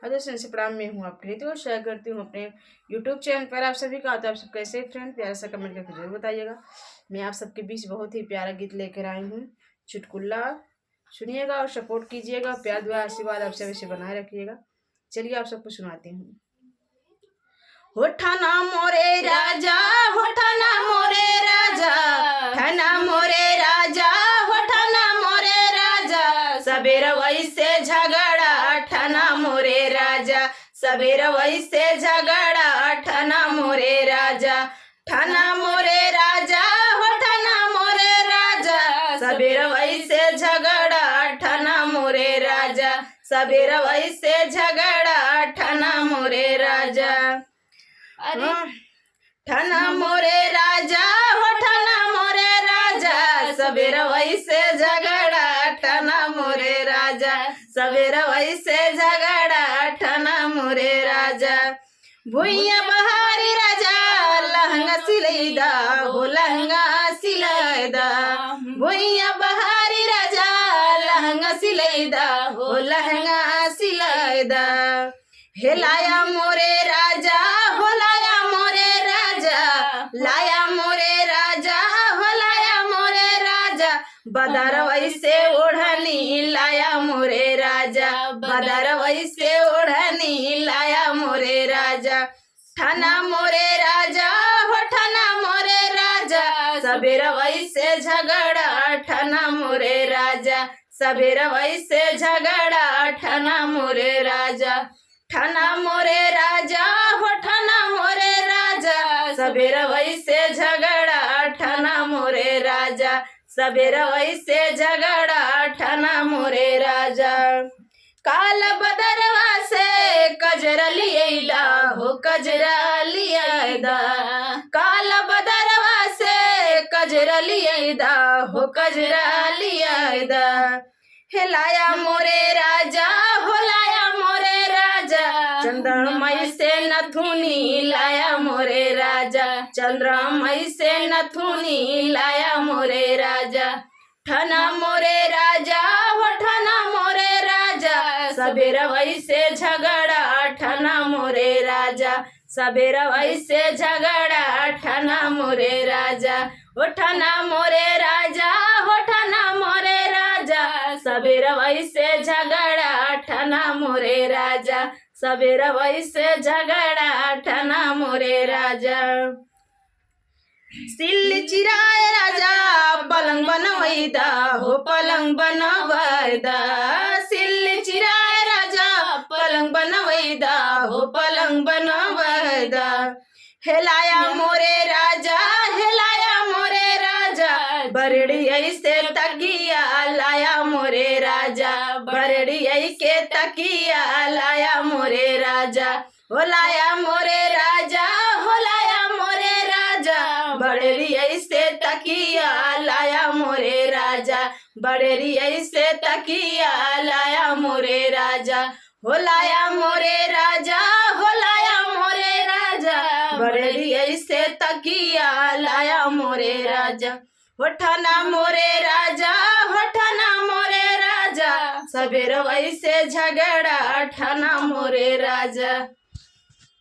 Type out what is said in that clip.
Hello से प्रणाम। मैं हूँ आपकी रीति और शेयर करती हूँ अपने यूट्यूब चैनल पर आप सभी का। तो आप सब कैसे फ्रेंड, प्यारा सा कमेंट करके जरूर बताइएगा। मैं आप सबके बीच बहुत ही प्यारा गीत लेकर आई हूँ, चुटकुला। सुनिएगा और सपोर्ट कीजिएगा, प्यार दुआ आशीर्वाद आप सब इसे बनाए रखिएगा। चलिए आप सबको सुनाती हूँ। होठाना मोरे राजा, होठाना मोरे राजा, ठाना मोरे राजा, होठाना मोरे राजा, सबेर वैसे झगड़ा ठाना मोरे राजा, सबेर वैसे झगड़ा ठाना मोरे राजा, ठाना मोरे राजा, होठाना मोरे राजा, सबेर वैसे झगड़ा ठाना मोरे राजा, सबेर वैसे झगड़ा ठाना मोरे राजा। ठाना मोरे राजा, हो ठाना मोरे राजा, सबेर वैसे झगड़ा ठाना मोरे राजा, सबेर वैसे झगड़ा ठाना मोरे राजा। भुइया बहारी राजा, लहंगा सिलैदा हो लहंगा सिलैदा, भुइया बहारी राजा, लहंगा सिलैदा हो लहंगा सिलैदा। हेलाया मोरे राजा, हो लाया मोरे राजा, लाया मोरे राजा, हो लाया मोरे राजा, बदर वैसे ओढ़नी लाया मोरे राजा, बदर वैसे ओढ़नी लाया मोरे राजा। ठाना मोरे राजा, हो ठाना मोरे राजा, सबेर वैसे झगड़ा ठाना मोरे राजा, सबेर वैसे झगड़ा ठाना मोरे राजा। ठाना मोरे राजा, हो ठाना मोरे राजा, सबेर वैसे झगड़ा ठाना मोरे राजा, सबेर वैसे झगड़ा ठाना मोरे राजा। काल बदरवा से कजरा लिएदा हो कजरा लिएदा, काल बदरवा से कजरा लिएदा हो कजरा लिएदा। हेलाया मोरे राजा, हो लाया मोरे राजा, चंद्रमई से नथुनी लाया मोरे राजा, चंद्रमई से नथुनी लाया मोरे राजा। ठाना मोरे राजा, हो ठाना मोरे राजा, सबेर वैसे झगड़ा ठाना मोरे राजा, सबेर वैसे झगड़ा ठाना मोरे राजा। हो ठाना मोरे राजा, हो ठाना मोरे राजा, सबेर वैसे झगड़ा ठाना मोरे राजा, सबेर वैसे झगड़ा ठाना मोरे राजा। सिल्ली चिराए राजा, पलंग बनवैदा हो पलंग बनवैदा, सिल्ली चिराए राजा, पलंग बनवैदा हो पलंग बनवैदा। हेलाया मोरे राजा, हेलाया मोरे राजा, बरड़ी ऐसे तकिया लाया मोरे राजा, बरड़ी ऐसे तकिया लाया मोरे राजा। हो लाया मोरे राजा, हो लाया मोरे राजा, बड़ेरी ऐसे तकिया लाया मोरे राजा, बड़ेरी ऐसे तकिया लाया मोरे राजा। हो लाया मोरे राजा, हो लाया मोरे राजा, बड़ेरी ऐसे तकिया लाया मोरे राजा। हो ठाना मोरे राजा, हो ठाना मोरे राजा, सबेर वैसे झगड़ा ठाना मोरे राजा।